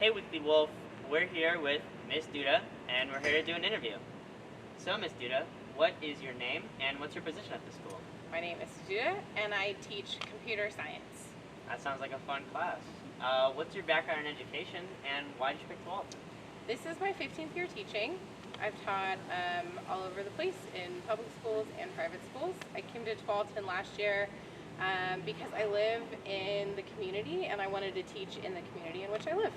Hey Weekly Wolf, we're here with Miss Duda, and we're here to do an interview. So Miss Duda, what is your name and what's your position at the school? My name is Judah, and I teach computer science. That sounds like a fun class. What's your background in education and why did you pick Tualatin? This is my 15th year teaching. I've taught all over the place in public schools and private schools. I came to Tualatin last year because I live in the community and I wanted to teach in the community in which I live.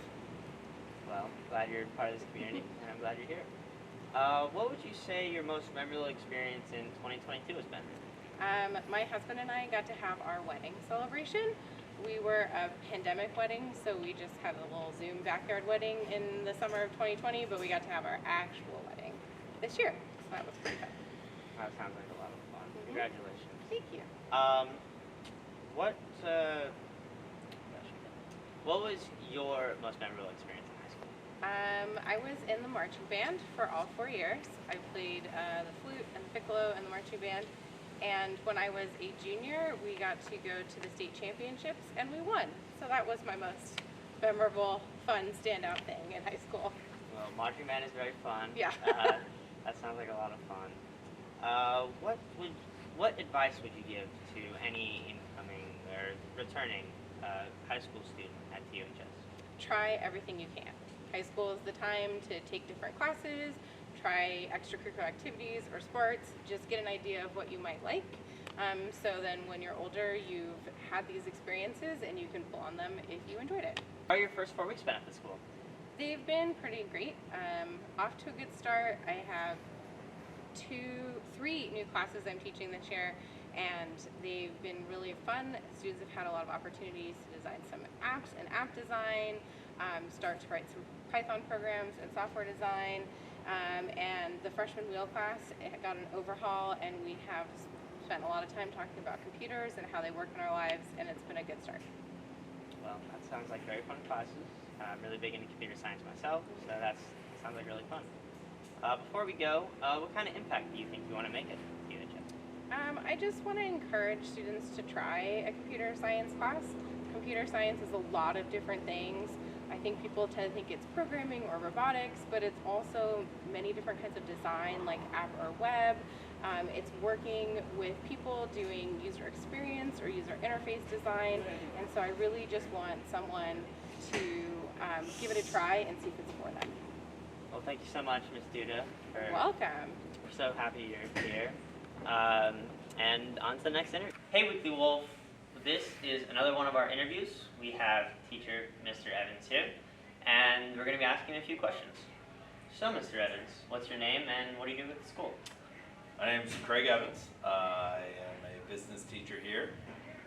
Well, glad you're part of this community and I'm glad you're here. What would you say your most memorable experience in 2022 has been? My husband and I got to have our wedding celebration. We were a pandemic wedding, so we just had a little Zoom backyard wedding in the summer of 2020, but we got to have our actual wedding this year, so that was pretty fun. That sounds like a lot of fun. Congratulations. Thank you. What was your most memorable experience in high school? I was in the marching band for all 4 years. I played the flute and the piccolo and the marching band. And when I was a junior, we got to go to the state championships and we won. So that was my most memorable, fun, standout thing in high school. Well, marching band is very fun. Yeah. That sounds like a lot of fun. What advice would you give to any incoming or returning high school student at TUHS? Try everything you can. High school is the time to take different classes, try extracurricular activities or sports, just get an idea of what you might like. So then when you're older, you've had these experiences and you can pull on them if you enjoyed it. How are your first 4 weeks been at the school? They've been pretty great. Off to a good start. I have 3 new classes I'm teaching this year, and they've been really fun. Students have had a lot of opportunities to design some apps and app design, start to write some Python programs and software design. And the freshman wheel class got an overhaul, and we have spent a lot of time talking about computers and how they work in our lives, and it's been a good start. Well, that sounds like very fun classes. I'm really big into computer science myself, so that sounds like really fun. Before we go, what kind of impact do you think you want to make at TUHS? I just want to encourage students to try a computer science class. Computer science is a lot of different things. I think people tend to think it's programming or robotics, but it's also many different kinds of design, like app or web. It's working with people doing user experience or user interface design, and so I really just want someone to give it a try and see if it's for them. Well, thank you so much, Ms. Duda. You're welcome. We're so happy you're here. And on to the next interview. Hey, Weekly Wolf. This is another one of our interviews. We have teacher Mr. Evans here, and we're going to be asking a few questions. So, Mr. Evans, what's your name and what do you do at the school? My name is Craig Evans. I am a business teacher here.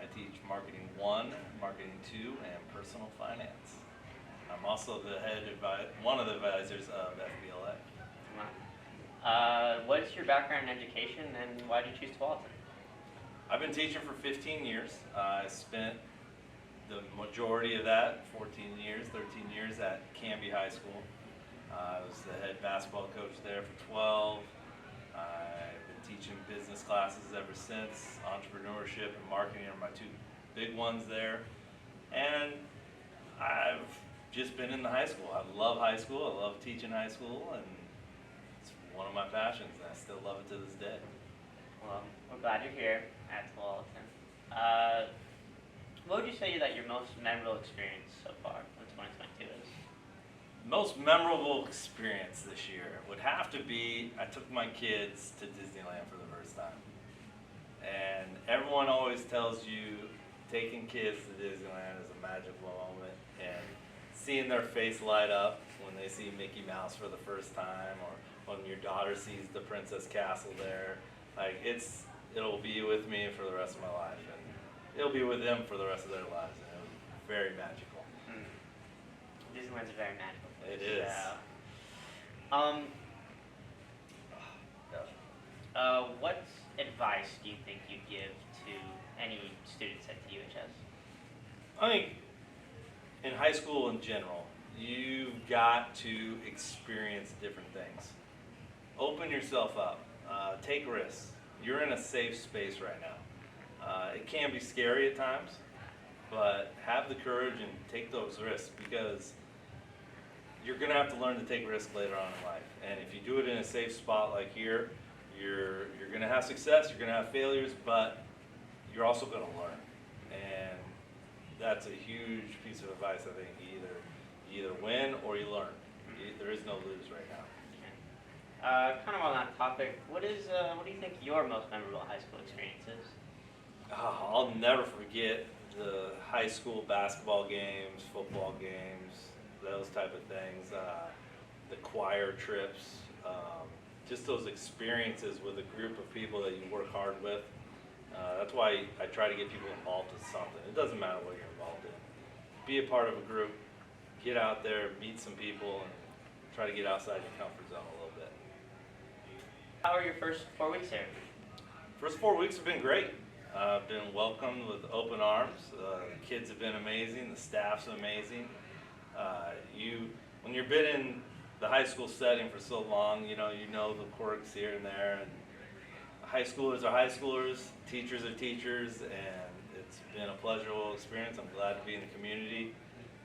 I teach Marketing 1, Marketing 2, and Personal Finance. I'm also one of the advisors of FBLA. What is your background in education and why did you choose Tualatin? I've been teaching for 15 years. I spent the majority of that, 13 years at Canby High School. I was the head basketball coach there for 12. I've been teaching business classes ever since. Entrepreneurship and marketing are my 2 big ones there. And I've just been in the high school. I love high school. I love teaching high school, and it's one of my passions, and I still love it to this day. Well, we're glad you're here at Tualatin. What would you say that your most memorable experience so far in 2022 is? Most memorable experience this year would have to be I took my kids to Disneyland for the first time. And everyone always tells you taking kids to Disneyland is a magical moment, and seeing their face light up when they see Mickey Mouse for the first time, or when your daughter sees the Princess Castle there, like it'll be with me for the rest of my life, and it'll be with them for the rest of their lives, and it'll be very magical. Disneyland's very magical. It is. What advice do you think you'd give to any students at TUHS? I think in high school in general, you've got to experience different things. Open yourself up. Take risks. You're in a safe space right now. It can be scary at times, but have the courage and take those risks, because you're going to have to learn to take risks later on in life. And if you do it in a safe spot like here, you're going to have success, you're going to have failures, but you're also going to learn. And that's a huge piece of advice, I think. You either win or you learn. There is no lose right now. Kind of on that topic, what do you think your most memorable high school experience is? I'll never forget the high school basketball games, football games, those type of things, the choir trips, just those experiences with a group of people that you work hard with. That's why I try to get people involved in something. It doesn't matter what you're involved in. Be a part of a group, get out there, meet some people, and try to get outside your comfort zone a little bit. How are your first 4 weeks here? First 4 weeks have been great. I've been welcomed with open arms. The kids have been amazing. The staff's amazing. When you've been in the high school setting for so long, you know the quirks here and there. And high schoolers are high schoolers, teachers are teachers, and it's been a pleasurable experience. I'm glad to be in the community.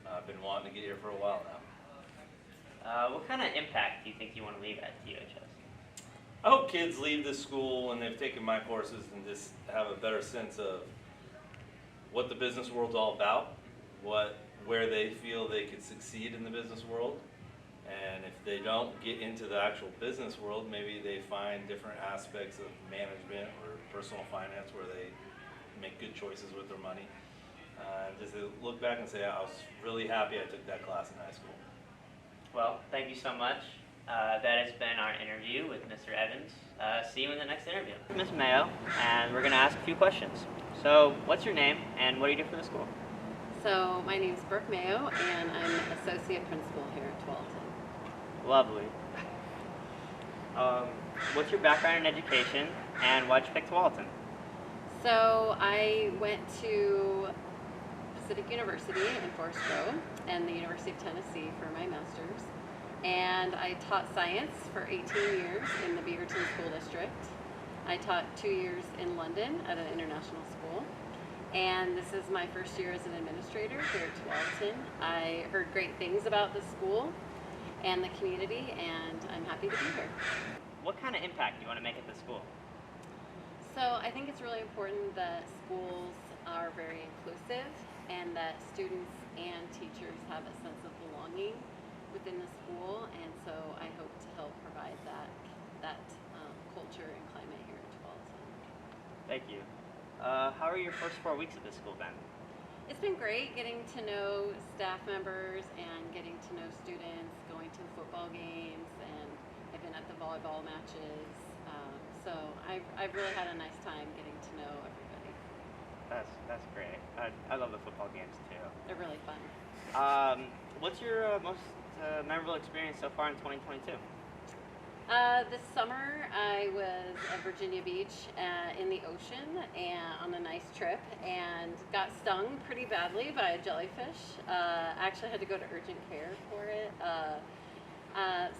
I've been wanting to get here for a while now. What kind of impact do you think you want to leave at TOHS? I hope kids leave this school when they've taken my courses and just have a better sense of what the business world's all about, where they feel they could succeed in the business world. And if they don't get into the actual business world, maybe they find different aspects of management or personal finance where they make good choices with their money. Just to look back and say, I was really happy I took that class in high school. Well, thank you so much. That has been our interview with Mr. Evans. See you in the next interview. Ms. Mayo, and we're going to ask a few questions. So, what's your name, and what do you do for the school? So my name is Brooke Mayo, and I'm associate principal here at Tualatin. Lovely. What's your background in education, and why'd you pick Tualatin? So I went to Pacific University in Forest Grove and the University of Tennessee for my master's. And I taught science for 18 years in the Beaverton School District. I taught 2 years in London at an international school. And this is my first year as an administrator here at Tualatin. I heard great things about the school and the community, and I'm happy to be here. What kind of impact do you want to make at the school? So I think it's really important that schools are very inclusive and that students and teachers have a sense of belonging within the school, and so I hope to help provide that culture and climate here at Tualatin. Thank you. How are your first 4 weeks at the school then? It's been great getting to know staff members and getting to know students, going to the football games, and I've been at the volleyball matches. So I've really had a nice time getting to know everybody. That's great. I love the football games too. They're really fun. What's your most memorable experience so far in 2022? This summer I was at Virginia Beach in the ocean and on a nice trip and got stung pretty badly by a jellyfish. Actually had to go to urgent care for it.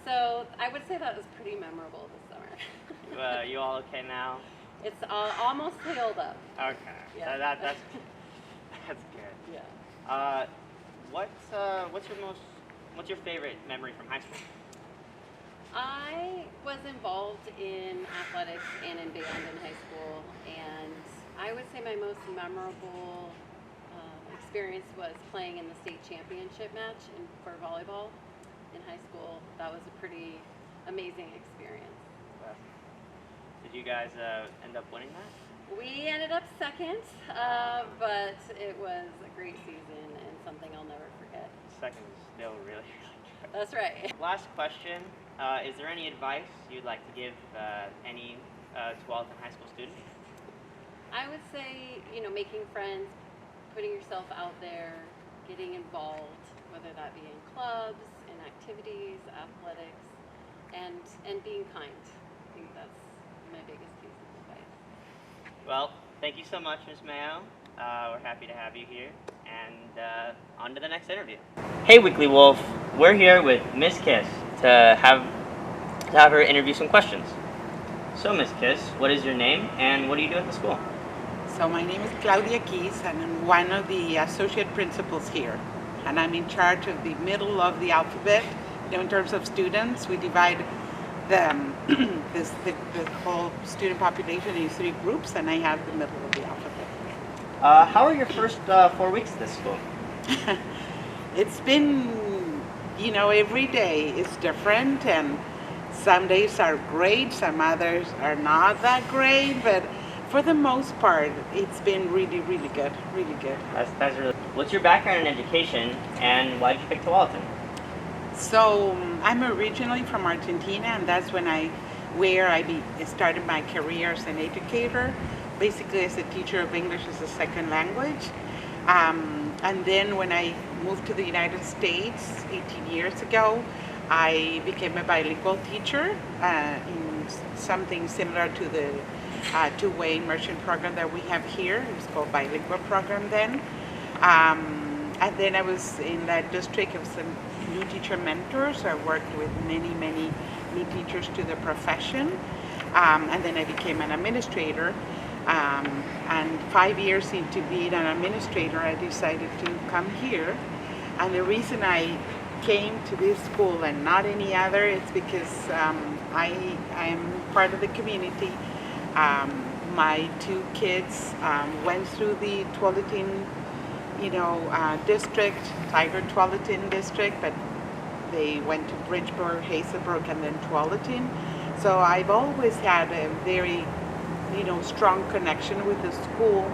So I would say that was pretty memorable this summer. You all okay now? It's almost healed up. Okay. Yeah. That's good. Yeah. What's your favorite memory from high school? I was involved in athletics and in band in high school, and I would say my most memorable experience was playing in the state championship match for volleyball in high school. That was a pretty amazing experience. Did you guys end up winning that? We ended up second, but it was a great season and something I'll never forget. Second is still really, really good. That's right. Last question. Is there any advice you'd like to give any Tualatin high school student? I would say, making friends, putting yourself out there, getting involved, whether that be in clubs, in activities, athletics, and being kind. I think that's my biggest piece of advice. Well, thank you so much, Ms. Mayo. We're happy to have you here. And on to the next interview. Hey, Weekly Wolf. We're here with Miss Kiss to have her interview some questions. So, Miss Kiss, what is your name and what do you do at the school? So my name is Claudia Keys, and I'm one of the associate principals here. And I'm in charge of the middle of the alphabet in terms of students, we divide the, the whole student population in 3 groups, and I have the middle of the alphabet. How are your first 4 weeks at this school? It's been, every day is different, and some days are great, some others are not that great, but for the most part, it's been really, really good, really good. That's really. What's your background in education, and why did you pick Tualatin? So I'm originally from Argentina, and that's where I started my career as an educator, basically as a teacher of English as a second language. And then when I moved to the United States 18 years ago, I became a bilingual teacher in something similar to the two-way immersion program that we have here. It was called bilingual program then. And then I was in that district of some new teacher mentors. I worked with many, many new teachers to the profession. And then I became an administrator. And 5 years into being an administrator, I decided to come here. And the reason I came to this school and not any other is because I am part of the community. My 2 kids went through the Tualatin, district, Tiger Tualatin district, but they went to Bridgebrook, Hazelbrook, and then Tualatin. So I've always had a very, strong connection with the school.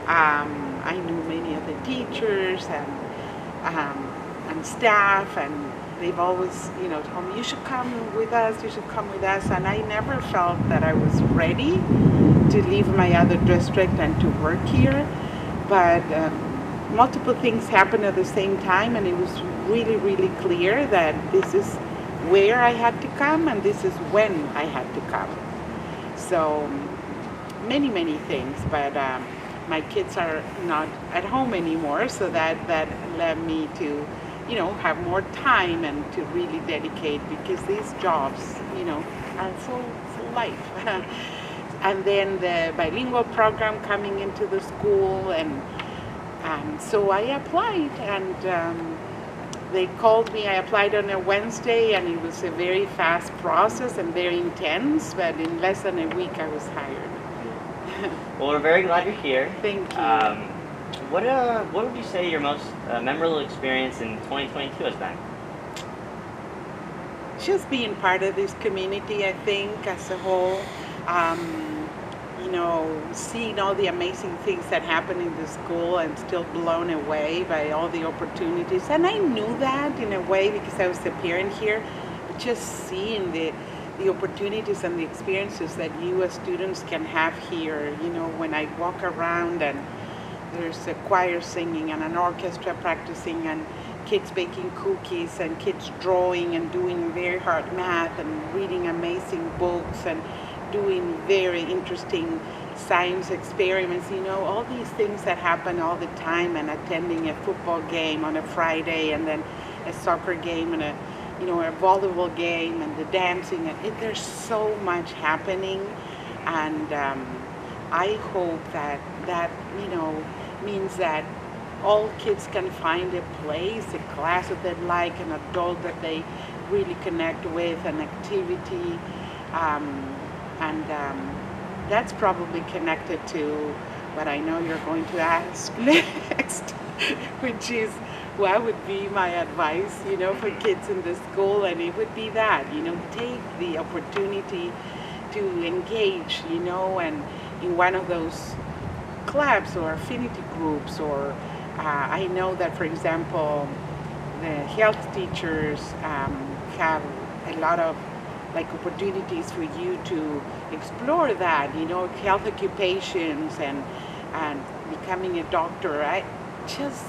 I knew many of the teachers and staff, and they've always, told me, you should come with us, you should come with us. And I never felt that I was ready to leave my other district and to work here. But multiple things happened at the same time, and it was really, really clear that this is where I had to come, and this is when I had to come. So many, many things, but my kids are not at home anymore, so that led me to, have more time and to really dedicate, because these jobs, are full life. And then the bilingual program coming into the school, and so I applied, and they called me. I applied on a Wednesday, and it was a very fast process and very intense, but in less than a week I was hired. Well, we're very glad you're here. Thank you. What would you say your most memorable experience in 2022 has been? Just being part of this community, I think, as a whole. Seeing all the amazing things that happen in the school, and still blown away by all the opportunities. And I knew that in a way because I was a parent here, but just seeing the opportunities and the experiences that you as students can have here. When I walk around and there's a choir singing and an orchestra practicing, and kids baking cookies, and kids drawing and doing very hard math, and reading amazing books, and doing very interesting science experiments, all these things that happen all the time, and attending a football game on a Friday, and then a soccer game, and a volleyball game, and the dancing, and there's so much happening. And I hope that means that all kids can find a place, a class that they like, an adult that they really connect with, an activity, and that's probably connected to what I know you're going to ask next, which is what would be my advice, for kids in the school. And it would be that, take the opportunity to engage, and in one of those clubs or affinity groups, or I know that, for example, the health teachers have a lot of opportunities for you to explore that, health occupations and becoming a doctor. I just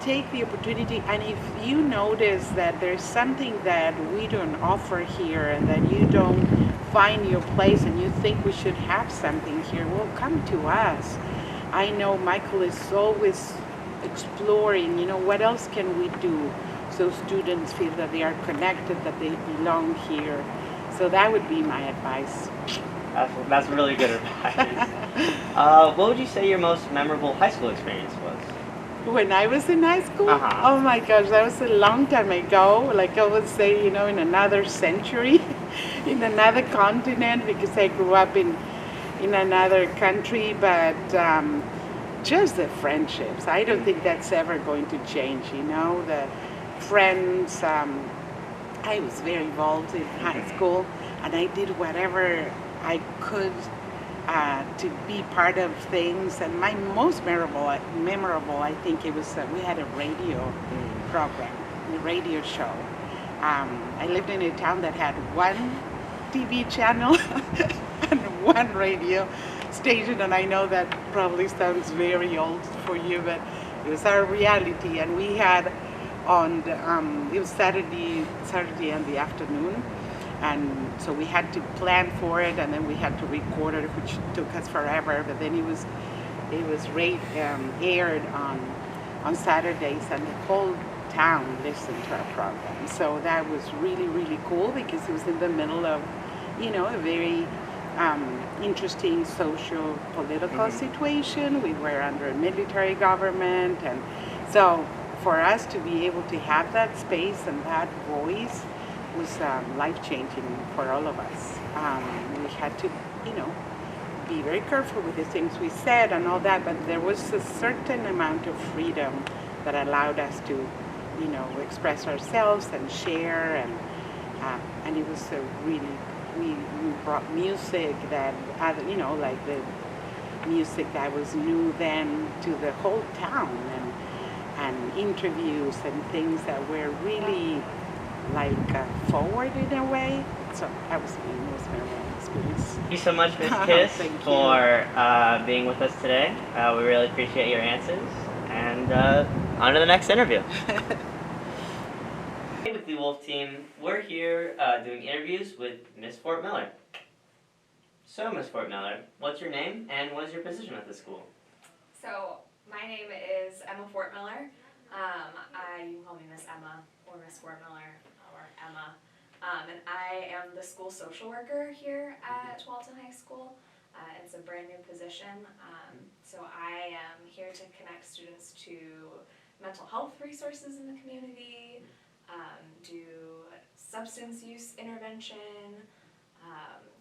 take the opportunity, and if you notice that there's something that we don't offer here, and that you don't find your place, and you think we should have something here, well, come to us. I know Michael is always exploring, what else can we do so students feel that they are connected, that they belong here. So that would be my advice. That's really good advice. What would you say your most memorable high school experience was? When I was in high school, Uh-huh. oh my gosh, that was a long time ago. Like I would say, you know, in another century, in another continent, because I grew up in another country. But just the friendships, I don't think that's ever going to change. You know, the friends. I was very involved in high school, and I did whatever I could to be part of things. And my most memorable, I think it was we had a radio program, a radio show. I lived in a town that had one TV channel and one radio station, and I know that probably sounds very old for you, but it was our reality. And we had it was Saturday in the afternoon, and so we had to plan for it, and then we had to record it, which took us forever. But then it was aired on Saturdays, and the whole town listened to our program. So that was really, really cool, because it was in the middle of, you know, a very interesting social political situation. We were under a military government, and so for us to be able to have that space and that voice was life-changing for all of us. We had to, you know, be very careful with the things we said and all that, but there was a certain amount of freedom that allowed us to, you know, express ourselves and share, and it was a really, we brought music that, you know, like the music that was new then to the whole town, and interviews and things that were really like forward in a way. So that was my most memorable experience. Thank you so much, Ms. Kiss, Thank you. for being with us today. We really appreciate your answers. And on to the next interview. Hey, with the Wolf team, we're here doing interviews with Miss Fort Miller. So, Miss Fort Miller, what's your name and what is your position at the school? So, my name is Emma Fort Miller. You can call me Miss Emma or Miss Fort Miller or Emma. And I am the school social worker here at Tualatin High School. It's a brand new position. So I am here to connect students to mental health resources in the community, do substance use intervention,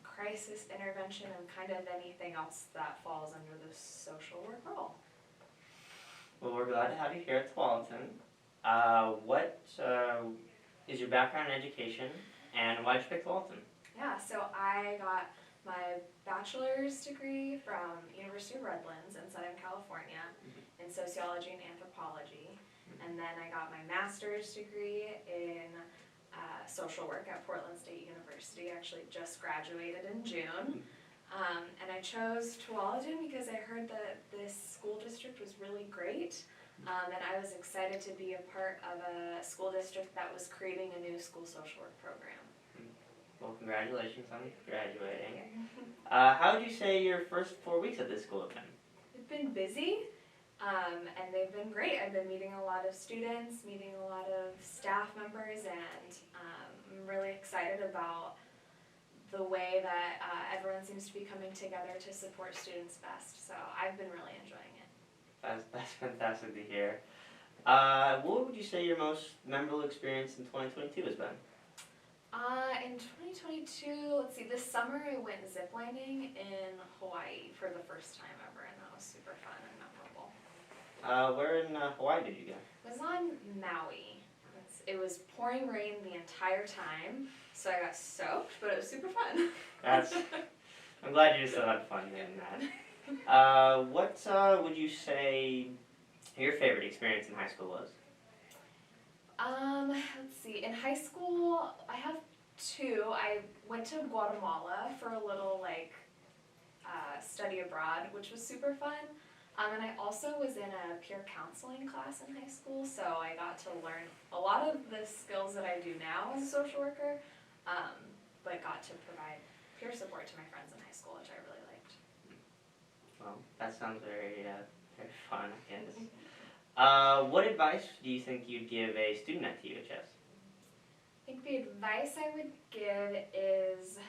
crisis intervention, and kind of anything else that falls under the social work role. Well, we're glad to have you here at Tualatin. What is your background in education, and why did you pick Tualatin? Yeah, so I got my bachelor's degree from University of Redlands in Southern California in sociology and anthropology, and then I got my master's degree in social work at Portland State University. I actually just graduated in June. And I chose Tualatin because I heard that this school district was really great, and I was excited to be a part of a school district that was creating a new school social work program. Well, congratulations on graduating. How would you say your first 4 weeks at this school have been? They've been busy, and they've been great. I've been meeting a lot of students, meeting a lot of staff members, and I'm really excited about the way that everyone seems to be coming together to support students best. So I've been really enjoying it. That's fantastic to hear. What would you say your most memorable experience in 2022 has been? In 2022, let's see, this summer I went ziplining in Hawaii for the first time ever, and that was super fun and memorable. Where in Hawaii did you go? It was on Maui. It was pouring rain the entire time, so I got soaked, but it was super fun. I'm glad you still had fun doing that. What would you say your favorite experience in high school was? Let's see. In high school, I have two. I went to Guatemala for a little study abroad, which was super fun. And I also was in a peer counseling class in high school, so I got to learn a lot of the skills that I do now as a social worker, but got to provide peer support to my friends in high school, which I really liked. Well, that sounds very fun, I guess. What advice do you think you'd give a student at TUHS? I think the advice I would give is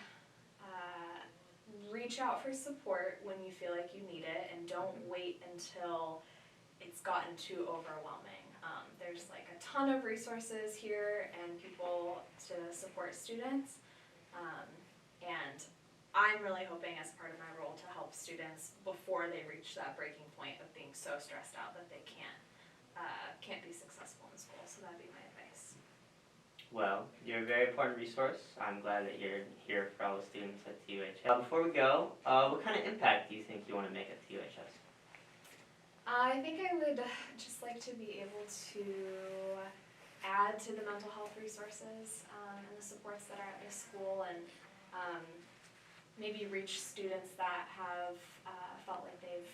reach out for support when you feel like you need it, and don't wait until it's gotten too overwhelming. There's like a ton of resources here and people to support students. And I'm really hoping as part of my role to help students before they reach that breaking point of being so stressed out that they can't be successful in school. So that'd be my advice. Well, you're a very important resource. I'm glad that you're here for all the students at TUHS. Before we go, what kind of impact do you think you want to make at TUHS? I think I would just like to be able to add to the mental health resources and the supports that are at this school, and maybe reach students that have felt like they've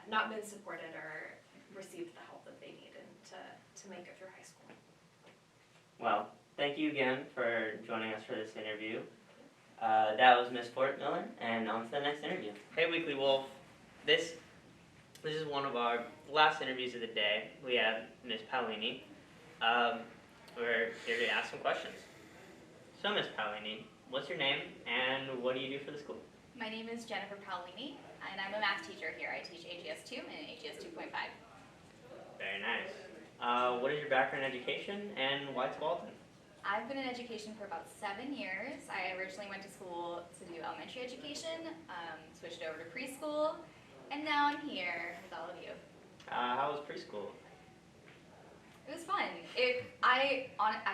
not been supported or received the help that they needed to make it through high school. Well, thank you again for joining us for this interview. That was Ms. Fort Miller, and on to the next interview. Hey, Weekly Wolf. This is one of our last interviews of the day. We have Ms. Paolini. We're here to ask some questions. So, Ms. Paolini, what's your name and what do you do for the school? My name is Jennifer Paolini, and I'm a math teacher here. I teach AGS 2 and AGS 2.5. Very nice. What is your background in education and why Tualatin? I've been in education for about 7 years. I originally went to school to do elementary education, switched over to preschool, and now I'm here with all of you. How was preschool? It was fun. I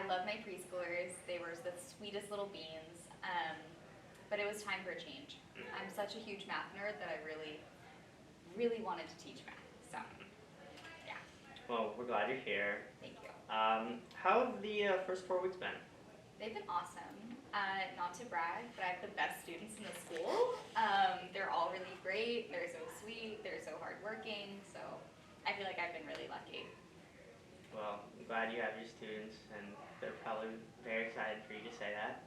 love my preschoolers. They were the sweetest little beans, but it was time for a change. I'm such a huge math nerd that I really, really wanted to teach math, so yeah. Well, we're glad you're here. Thank you. How have the first 4 weeks been? They've been awesome. Not to brag, but I have the best students in the school. They're all really great. They're so sweet. They're so hardworking. So I feel like I've been really lucky. Well, I'm glad you have your students, and they're probably very excited for you to say that.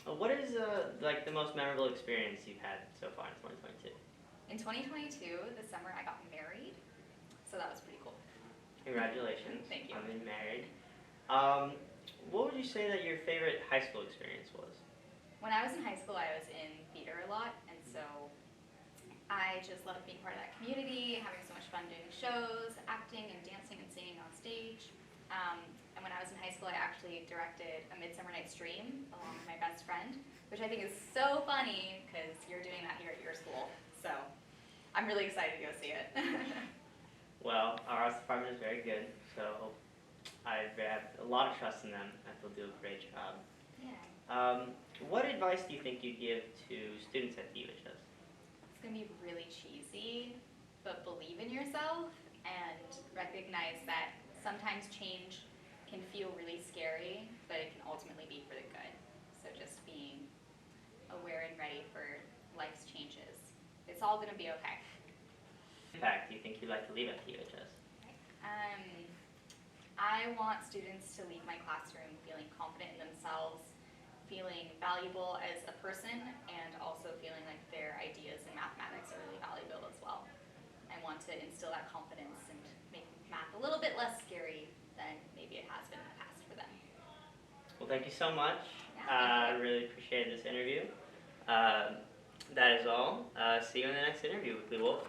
What is like the most memorable experience you've had so far in 2022? In 2022, this summer, I got married. So that was pretty cool. Congratulations. Thank you. On being married. What would you say that your favorite high school experience was? When I was in high school, I was in theater a lot, and so I just loved being part of that community, having so much fun doing shows, acting and dancing and singing on stage. And when I was in high school, I actually directed A Midsummer Night's Dream along with my best friend, which I think is so funny because you're doing that here at your school. So I'm really excited to go see it. Well, our arts department is very good, so I have a lot of trust in them that they'll do a great job. Yeah. What advice do you think you'd give to students at TUHS? It's going to be really cheesy, but believe in yourself and recognize that sometimes change can feel really scary, but it can ultimately be for the good. So just being aware and ready for life's changes. It's all going to be okay. Impact do you think you'd like to leave at TUHS? I want students to leave my classroom feeling confident in themselves, feeling valuable as a person, and also feeling like their ideas in mathematics are really valuable as well. I want to instill that confidence and make math a little bit less scary than maybe it has been in the past for them. Well, thank you so much. Yeah, I really appreciated this interview. That is all. See you in the next interview, Weekly Wolf.